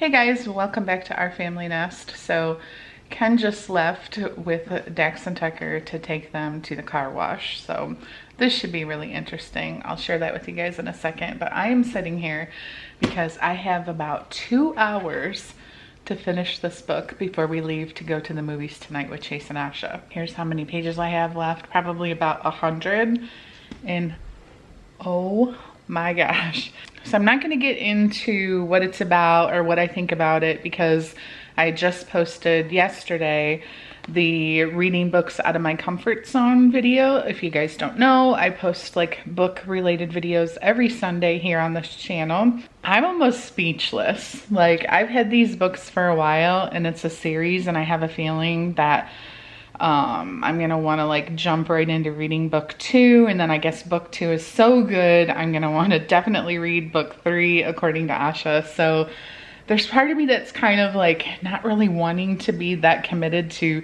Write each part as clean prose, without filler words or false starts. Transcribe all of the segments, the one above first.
Hey guys, welcome back to Our Family Nest. So Ken just left with Dax and Tucker to take them to the car wash. So this should be really interesting. I'll share that with you guys in a second, but I am sitting here because I have about 2 hours to finish this book before we leave to go to the movies tonight with Chase and Asha. Here's how many pages I have left, probably about 100. And oh my gosh. So I'm not going to get into what it's about or what I think about it because I just posted yesterday the reading books out of my comfort zone video. If you guys don't know, I post like book related videos every Sunday here on this channel. I'm almost speechless. Like, I've had these books for a while and it's a series, and I have a feeling that I'm gonna want to like jump right into reading book 2, and then I guess book 2 is so good I'm gonna want to definitely read book 3 according to Asha. So there's part of me that's kind of like not really wanting to be that committed to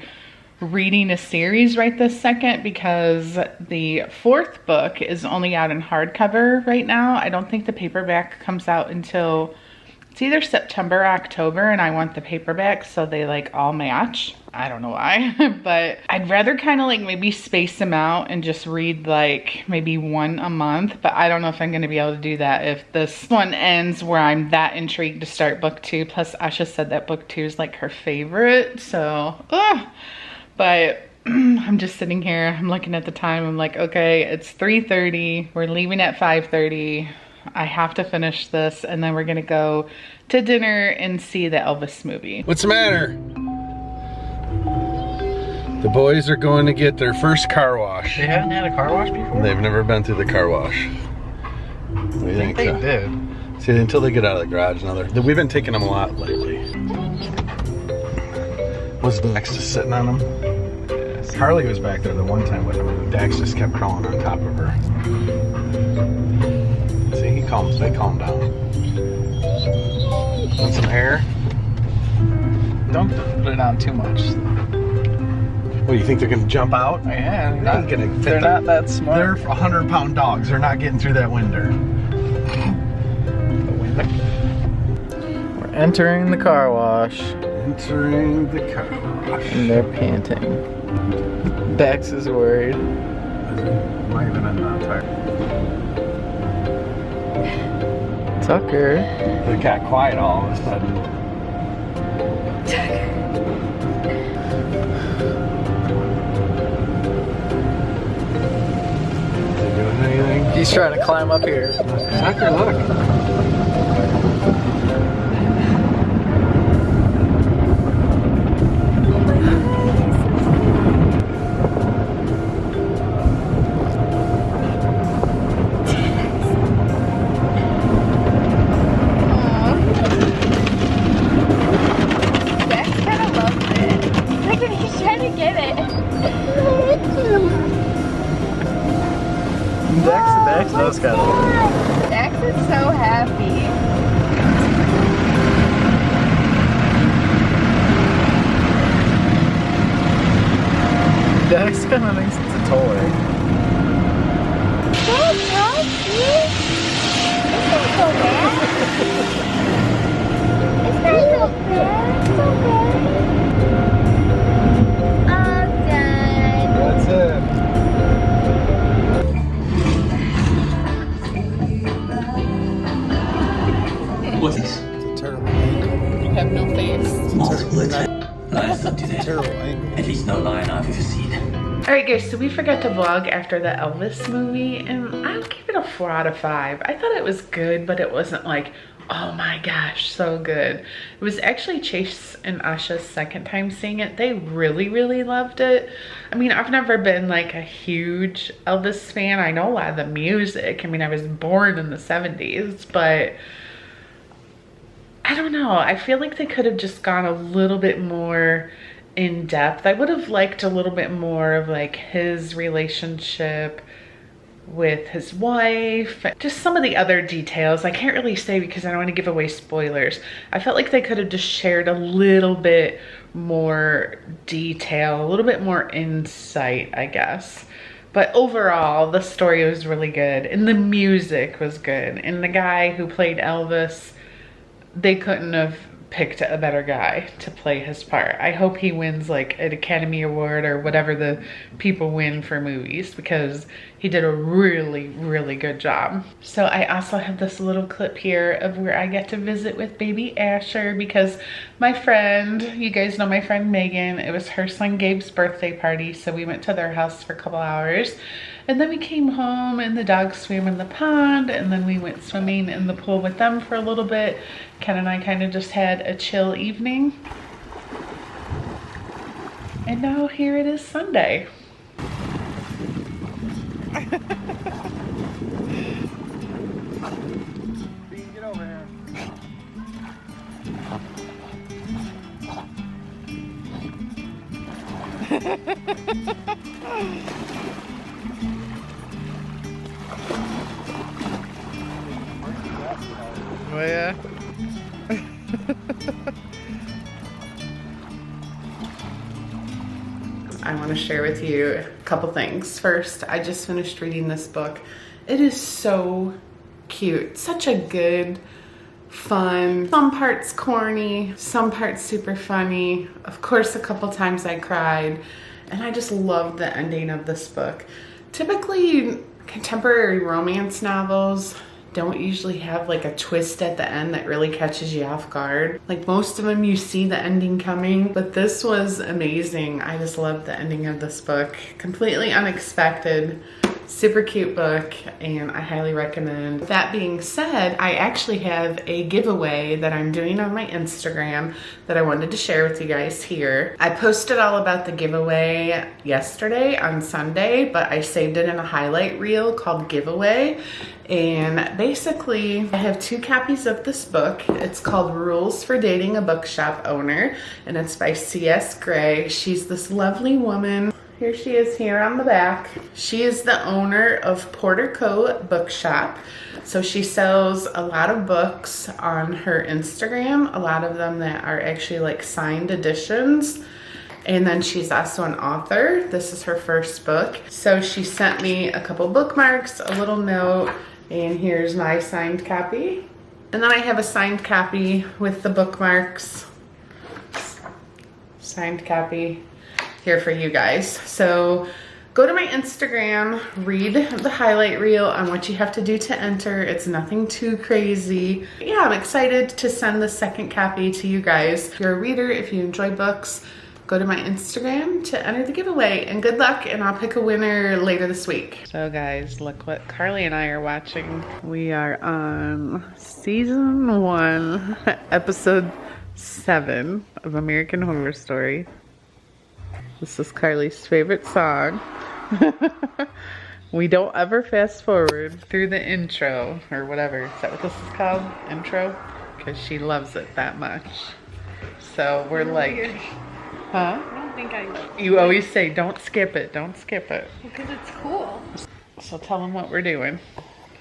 reading a series right this second, because the 4th book is only out in hardcover right now. I don't think the paperback comes out until it's either September or October, and I want the paperback so they like all match. I don't know why, but I'd rather kind of like maybe space them out and just read like maybe one a month, but I don't know if I'm going to be able to do that if this one ends where I'm that intrigued to start book 2. Plus Asha said that book 2 is like her favorite, so but I'm just sitting here, I'm looking at the time, I'm like, okay, it's 3:30, we're leaving at 5:30. I have to finish this, and then we're gonna go to dinner and see the Elvis movie. What's the matter? The boys are going to get their first car wash. They haven't had a car wash before? They've never been through the car wash. What do you think? They did. See, until they get out of the garage, we've been taking them a lot lately. Was Dax just sitting on them? Yes. Karli was back there the one time with him. Dax just kept crawling on top of her. See, they calm down. Want some air? Don't put it on too much. What, do you think they're gonna jump out? Yeah, They're not that smart. They're 100-pound dogs. They're not getting through that window. We're entering the car wash. Entering the car wash. And they're panting. Dax is worried. Might have been tired. Tucker. They got quiet all of a sudden. He's trying to climb up here. Tucker, look. Dax kind of loves it. Look at he's trying to get it. Dax knows kind of. Dax is so happy. Dax kind of thinks it's a toy. Don't touch me. It's not so bad. It's not so bad. It's okay. I'm done. That's it. What's this? It's a terrible angle. You have no face. Multiple attempts. Lions don't do that. Terrible angle. At least no lion I've ever seen. Alright guys, so we forgot to vlog after the Elvis movie, and I'll give it a 4 out of 5. I thought it was good, but it wasn't like, oh my gosh, so good. It was actually Chase and Asha's second time seeing it. They really, really loved it. I mean, I've never been like a huge Elvis fan. I know a lot of the music. I mean, I was born in the 70s, but I don't know. I feel like they could have just gone a little bit more in depth. I would have liked a little bit more of like his relationship with his wife, just some of the other details. I can't really say because I don't want to give away spoilers. I felt like they could have just shared a little bit more detail, a little bit more insight, I guess. But overall, the story was really good and the music was good. And the guy who played Elvis, they couldn't have picked a better guy to play his part. I hope he wins like an Academy Award or whatever the people win for movies, because he did a really, really good job. So I also have this little clip here of where I get to visit with baby Asher, because my friend, you guys know my friend Megan, it was her son Gabe's birthday party. So we went to their house for a couple hours. And then we came home and the dogs swam in the pond, and then we went swimming in the pool with them for a little bit. Ken and I kind of just had a chill evening. And now here it is Sunday. Get over here. Oh yeah. I want to share with you a couple things. First, I just finished reading this book. It is so cute. Such a good, fun, some parts corny, some parts super funny. Of course, a couple times I cried, and I just loved the ending of this book. Typically, contemporary romance novels don't usually have like a twist at the end that really catches you off guard. Like most of them, you see the ending coming, but this was amazing. I just loved the ending of this book. Completely unexpected, super cute book, and I highly recommend. That being said, I actually have a giveaway that I'm doing on my Instagram that I wanted to share with you guys here. I posted all about the giveaway yesterday on Sunday, but I saved it in a highlight reel called Giveaway. And basically, I have 2 copies of this book. It's called Rules for Dating a Bookshop Owner, and it's by C.S. Gray. She's this lovely woman. Here she is here on the back. She is the owner of Portico Bookshop. So she sells a lot of books on her Instagram, a lot of them that are actually like signed editions. And then she's also an author. This is her first book. So she sent me a couple bookmarks, a little note, and here's my signed copy. And then I have a signed copy with the bookmarks. Signed copy here for you guys. So go to my Instagram, read the highlight reel on what you have to do to enter. It's nothing too crazy. Yeah, I'm excited to send the second copy to you guys. If you're a reader, if you enjoy books, go to my Instagram to enter the giveaway, and good luck, and I'll pick a winner later this week. So guys, look what Karli and I are watching. We are on season 1, episode 7 of American Horror Story. This is Karli's favorite song. We don't ever fast forward through the intro or whatever. Is that what this is called? Intro? Because she loves it that much. So we're like, huh? I don't think I... You always say, don't skip it, don't skip it. Because it's cool. So tell them what we're doing.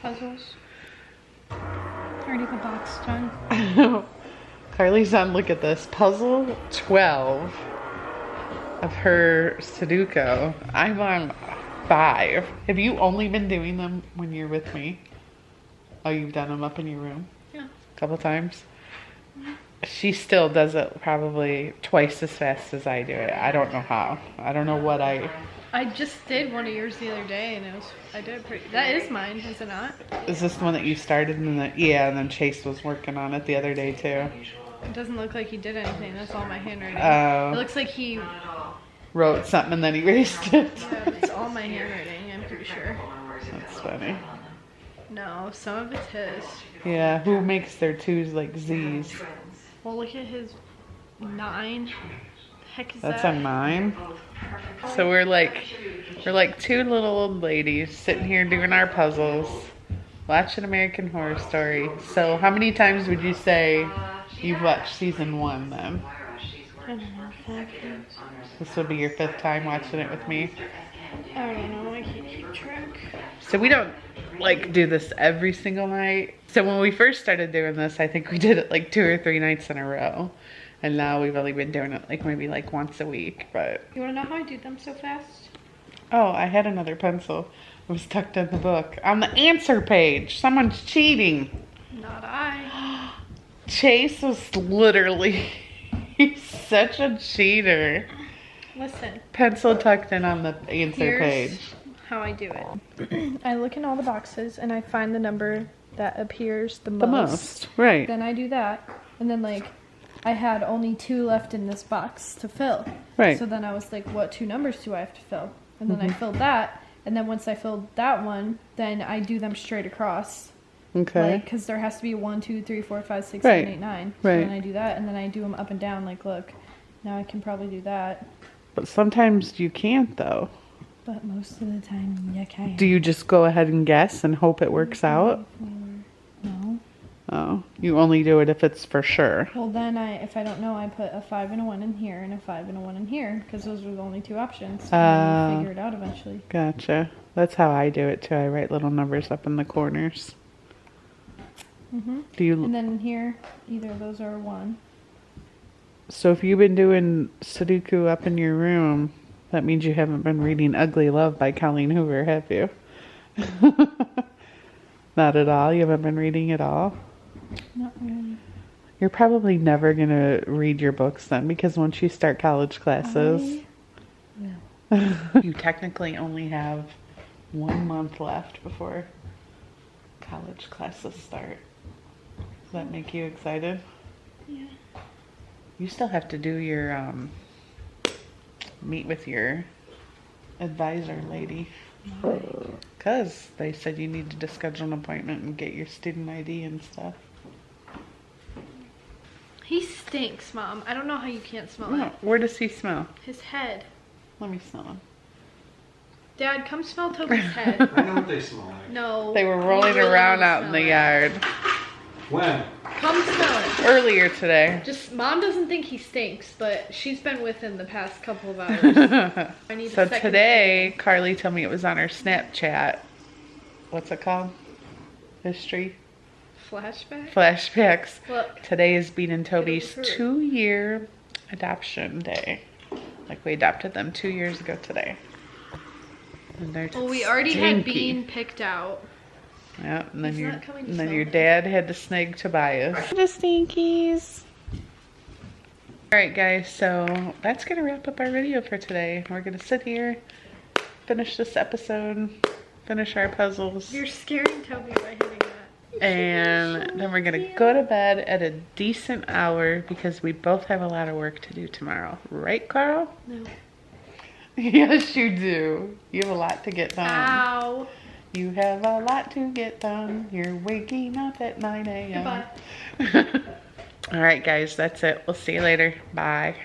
Puzzles. Already the box done. Karli's on, look at this. Puzzle 12 of her Sudoku. I'm on 5. Have you only been doing them when you're with me? Oh, you've done them up in your room? Yeah. A couple times? She still does it probably twice as fast as I do it. I don't know how. I don't know what I just did one of yours the other day, and I did it pretty... That is mine, is it not? Is this the one that you started? And then, yeah, and then Chase was working on it the other day too. It doesn't look like he did anything. That's all my handwriting. Oh. It looks like he... Wrote something and then erased it. Yeah, it's all my handwriting, I'm pretty sure. That's funny. No, some of it's his. Yeah, who makes their 2s like Z's? Well, look at his 9. Heck is That's that? a 9. So we're like 2 little old ladies sitting here doing our puzzles, watching American Horror Story. So how many times would you say you've watched season 1 then? I don't know, 5 times. This will be your 5th time watching it with me. I don't know, I can't keep track. So we don't like do this every single night. So when we first started doing this, I think we did it like 2 or 3 nights in a row. And now we've only been doing it like maybe like once a week, but... You wanna know how I do them so fast? Oh, I had another pencil. It was tucked in the book. On the answer page. Someone's cheating. Not I. Chase was literally, he's such a cheater. Listen. Pencil tucked in on the answer page. How I do it. I look in all the boxes and I find the number that appears the most. The most, right. Then I do that. And then, like, I had only 2 left in this box to fill. Right. So then I was like, what 2 numbers do I have to fill? And then I filled that. And then once I filled that one, then I do them straight across. Okay. Like, because there has to be 1, 2, 3, 4, 5, 6, Right. 7, 8, 9. Right. So then I do that. And then I do them up and down. Like, look, now I can probably do that. But sometimes you can't, though. But most of the time, you can. Do you just go ahead and guess and hope it works out? No. Oh, you only do it if it's for sure. Well, then if I don't know, I put a 5 and a 1 in here and a 5 and a 1 in here because those are the only 2 options. And then you figure it out eventually. Gotcha. That's how I do it too. I write little numbers up in the corners. Do you? And then in here, either of those are 1. So if you've been doing Sudoku up in your room, that means you haven't been reading Ugly Love by Colleen Hoover, have you? Not at all? You haven't been reading at all? Not really. You're probably never going to read your books then, because once you start college classes... You technically only have 1 month left before college classes start. Does that make you excited? Yeah. You still have to do your, meet with your advisor lady. Because they said you needed to schedule an appointment and get your student ID and stuff. He stinks, Mom. I don't know how you can't smell No, it. where does he smell? His head. Let me smell him. Dad, come smell Toby's head. I know what they smell like. No. They were you rolling really around don't out in smell the it. yard When? Come smell it. earlier today. Just, Mom doesn't think he stinks, but she's been with him the past couple of hours. I need So a second today, Carly told me it was on her Snapchat. What's it called? History? flashback. Flashbacks. Look. Today is Bean and Toby's It was her. 2-year adoption day. Like we adopted them 2 years ago today. And they're Well, we already had stinky. Bean picked out. Yeah, and then He's your not coming to and then smell your it. dad had to snag Tobias. The stinkies. Alright guys, so that's gonna wrap up our video for today. We're gonna sit here, finish this episode, finish our puzzles, You're scaring Toby by hitting that. and then we're gonna go to bed at a decent hour because we both have a lot of work to do tomorrow. Right, Carl? No. Yes, you do. You have a lot to get done. Ow. You have a lot to get done. You're waking up at 9 a.m. Goodbye. All right, guys, that's it. We'll see you later. Bye.